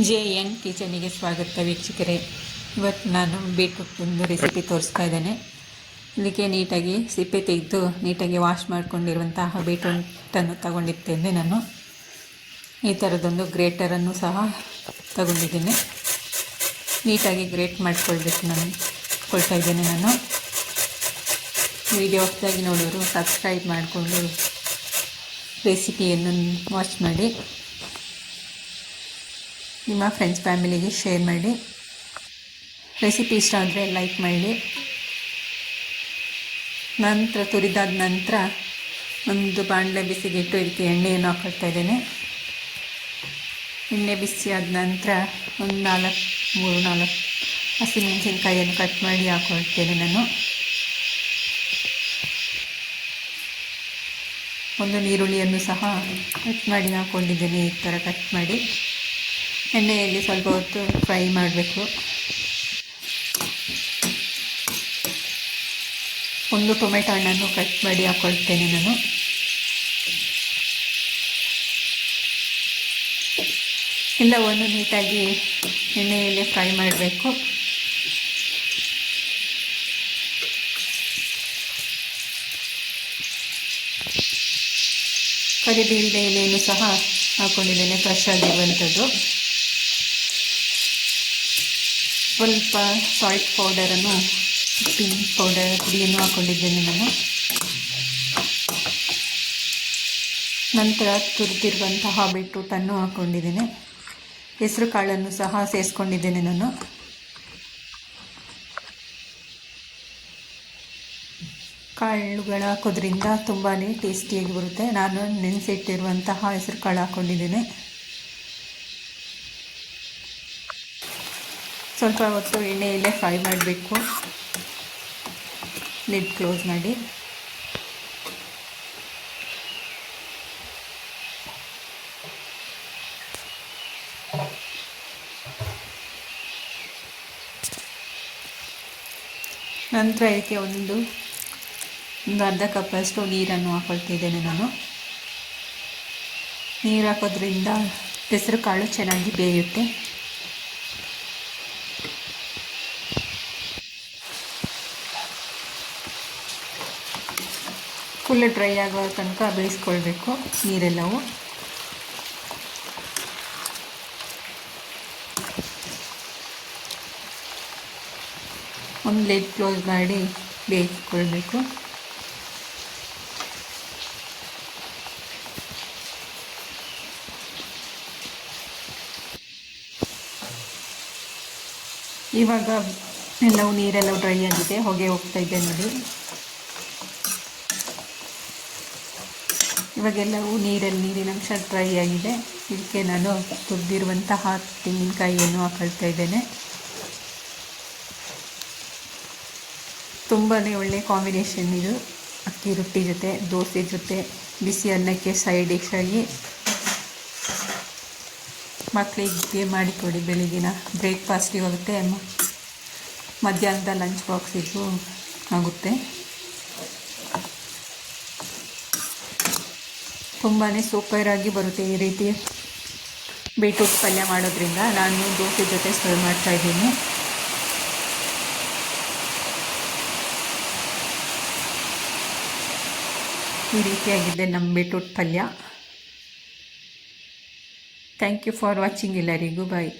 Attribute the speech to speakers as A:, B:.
A: JN ಕಿಚನಿಗೆ ಸ್ವಾಗತ ವೀಕ್ಷಕರೇ. ಇವತ್ತು ನಾನು ಬೀಟ್ರೂಟ್ ಒಂದು ರೆಸಿಪಿ ತೋರಿಸ್ತಾ ಇದ್ದೇನೆ. ಇದಕ್ಕೆ ನೀಟಾಗಿ ಸಿಪ್ಪೆ ತೆಗೆದು ನೀಟಾಗಿ ವಾಶ್ ಮಾಡಿಕೊಂಡಿರುವಂತಹ ಬೀಟ್ರೂಟನ್ನು ತಗೊಂಡಿರ್ತೇನೆ. ನಾನು ಈ ಥರದೊಂದು ಗ್ರೇಟರನ್ನು ಸಹ ತಗೊಂಡಿದ್ದೇನೆ. ನೀಟಾಗಿ ಗ್ರೇಟ್ ಮಾಡಿಕೊಳ್ಬೇಕು ಕೊಳ್ತಾ ಇದ್ದೇನೆ ನಾನು. ವಿಡಿಯೋ ಹೊಸದಾಗಿ ನೋಡೋರು ಸಬ್ಸ್ಕ್ರೈಬ್ ಮಾಡಿಕೊಂಡು ರೆಸಿಪಿಯನ್ನು ವಾಚ್ ಮಾಡಿ, ನಿಮ್ಮ ಫ್ರೆಂಡ್ಸ್ ಫ್ಯಾಮಿಲಿಗೆ ಶೇರ್ ಮಾಡಿ. ರೆಸಿಪಿ ಇಷ್ಟ ಆದರೆ ಲೈಕ್ ಮಾಡಿ. ನಂತರ ತುರಿದಾದ ನಂತರ ಒಂದು ಬಾಣಲೆ ಬಿಸಿಗಿಟ್ಟು ಇದಕ್ಕೆ ಎಣ್ಣೆಯನ್ನು ಹಾಕೊಳ್ತಾ ಇದ್ದೇನೆ. ಎಣ್ಣೆ ಬಿಸಿ ಆದ ನಂತರ ಒಂದು 4 ಹಸಿಮೆಣಸಿನಕಾಯಿಯನ್ನು ಕಟ್ ಮಾಡಿ ಹಾಕೊಳ್ತೇನೆ ನಾನು. ಒಂದು ಈರುಳ್ಳಿಯನ್ನು ಸಹ ಕಟ್ ಮಾಡಿ ಹಾಕ್ಕೊಂಡಿದ್ದೇನೆ. ಈ ಥರ ಕಟ್ ಮಾಡಿ ಎಣ್ಣೆಯಲ್ಲಿ ಸ್ವಲ್ಪ ಹೊತ್ತು ಫ್ರೈ ಮಾಡಬೇಕು. ಒಂದು ಟೊಮೆಟೊ ಹಣ್ಣನ್ನು ಕಟ್ ಮಾಡಿ ಹಾಕ್ಕೊಳ್ತೇನೆ ನಾನು. ಎಲ್ಲವನ್ನು ನೀಟಾಗಿ ಎಣ್ಣೆಯಲ್ಲಿ ಫ್ರೈ ಮಾಡಬೇಕು. ಕರಿಬೇವಿನ ಎಲೆಯನ್ನು ಸಹ ಹಾಕ್ಕೊಂಡಿದ್ದೇನೆ, ಫ್ರೆಶ್ ಆಗಿರುವಂಥದ್ದು. ಸ್ವಲ್ಪ ಸಾಲ್ಟ್ ಪೌಡರನ್ನು, ಪಿಂಕ್ ಪೌಡರ್ ಪುಡಿಯನ್ನು ಹಾಕ್ಕೊಂಡಿದ್ದೇನೆ ನಾನು. ನಂತರ ತುರಿದಿರುವಂತಹ ಬೀಟ್ರೂಟನ್ನು ಹಾಕ್ಕೊಂಡಿದ್ದೇನೆ. ಹೆಸರು ಕಾಳನ್ನು ಸಹ ಸೇರಿಸ್ಕೊಂಡಿದ್ದೇನೆ ನಾನು. ಕಾಳುಗಳು ಹಾಕೋದ್ರಿಂದ ತುಂಬಾ ಟೇಸ್ಟಿಯಾಗಿ ಬರುತ್ತೆ. ನಾನು ನೆನೆಸಿಟ್ಟಿರುವಂತಹ ಹೆಸರು ಕಾಳು ಹಾಕ್ಕೊಂಡಿದ್ದೇನೆ. ಸ್ವಲ್ಪ ಹೊತ್ತು ಎಣ್ಣೆಯಲ್ಲೇ ಫ್ರೈ ಮಾಡಬೇಕು. ಲಿಡ್ ಕ್ಲೋಸ್ ಮಾಡಿ. ನಂತರ ಇದಕ್ಕೆ ಒಂದು ಅರ್ಧ ಕಪ್ಪಷ್ಟು ನೀರನ್ನು ಹಾಕೊಳ್ತಿದ್ದೇನೆ ನಾನು. ನೀರು ಹಾಕೋದ್ರಿಂದ ಹೆಸರು ಕಾಳು ಚೆನ್ನಾಗಿ ಬೇಯುತ್ತೆ. ಫುಲ್ ಡ್ರೈ ಆಗೋ ತನಕ ಬೇಯಿಸ್ಕೊಳ್ಬೇಕು ನೀರೆಲ್ಲವೂ. ಒಂದು ಲಿಡ್ ಕ್ಲೋಸ್ ಮಾಡಿ ಬೇಯಿಸ್ಕೊಳ್ಬೇಕು. ಇವಾಗ ನೀರೆಲ್ಲವೂ ಡ್ರೈ ಆಗಿದೆ, ಹೊಗೆ ಹೋಗ್ತಾ ಇದೆ ನೋಡಿ. ಇವಾಗೆಲ್ಲವೂ ನೀರಿನಂಶ ಡ್ರೈ ಆಗಿದೆ. ಇದಕ್ಕೆ ನಾನು ತುರಿದಿರುವಂತಹ ತೆಂಗಿನಕಾಯಿಯನ್ನು ಹಾಕೊಳ್ತಾ ಇದ್ದೇನೆ. ತುಂಬಾ ಒಳ್ಳೆಯ ಕಾಂಬಿನೇಷನ್ ಇದು. ಅಕ್ಕಿ ರೊಟ್ಟಿ ಜೊತೆ, ದೋಸೆ ಜೊತೆ, ಬಿಸಿ ಅನ್ನಕ್ಕೆ ಸೈಡ್ ಡಿಶ್ ಆಗಿ ಮಕ್ಕಳಿಗೆ ಮಾಡಿಕೊಡಿ. ಬೆಳಗಿನ ಬ್ರೇಕ್ಫಾಸ್ಟಿಗೆ ಆಗುತ್ತೆ, ಮಧ್ಯಾಹ್ನದ ಲಂಚ್ ಬಾಕ್ಸಿಗೂ ಆಗುತ್ತೆ. ತುಂಬಾ ಸೂಪರಾಗಿ ಬರುತ್ತೆ ಈ ರೀತಿ ಬೀಟ್ರೂಟ್ ಪಲ್ಯ ಮಾಡೋದ್ರಿಂದ. ನಾನು ದೋಸೆ ಜೊತೆ ಸರ್ವ್ ಮಾಡ್ತಾಯಿದ್ದೀನಿ. ಈ ರೀತಿಯಾಗಿದೆ ನಮ್ಮ ಬೀಟ್ರೂಟ್ ಪಲ್ಯ. Thank you for watching. ಎಲ್ಲರಿಗೂ ಬಾಯ್.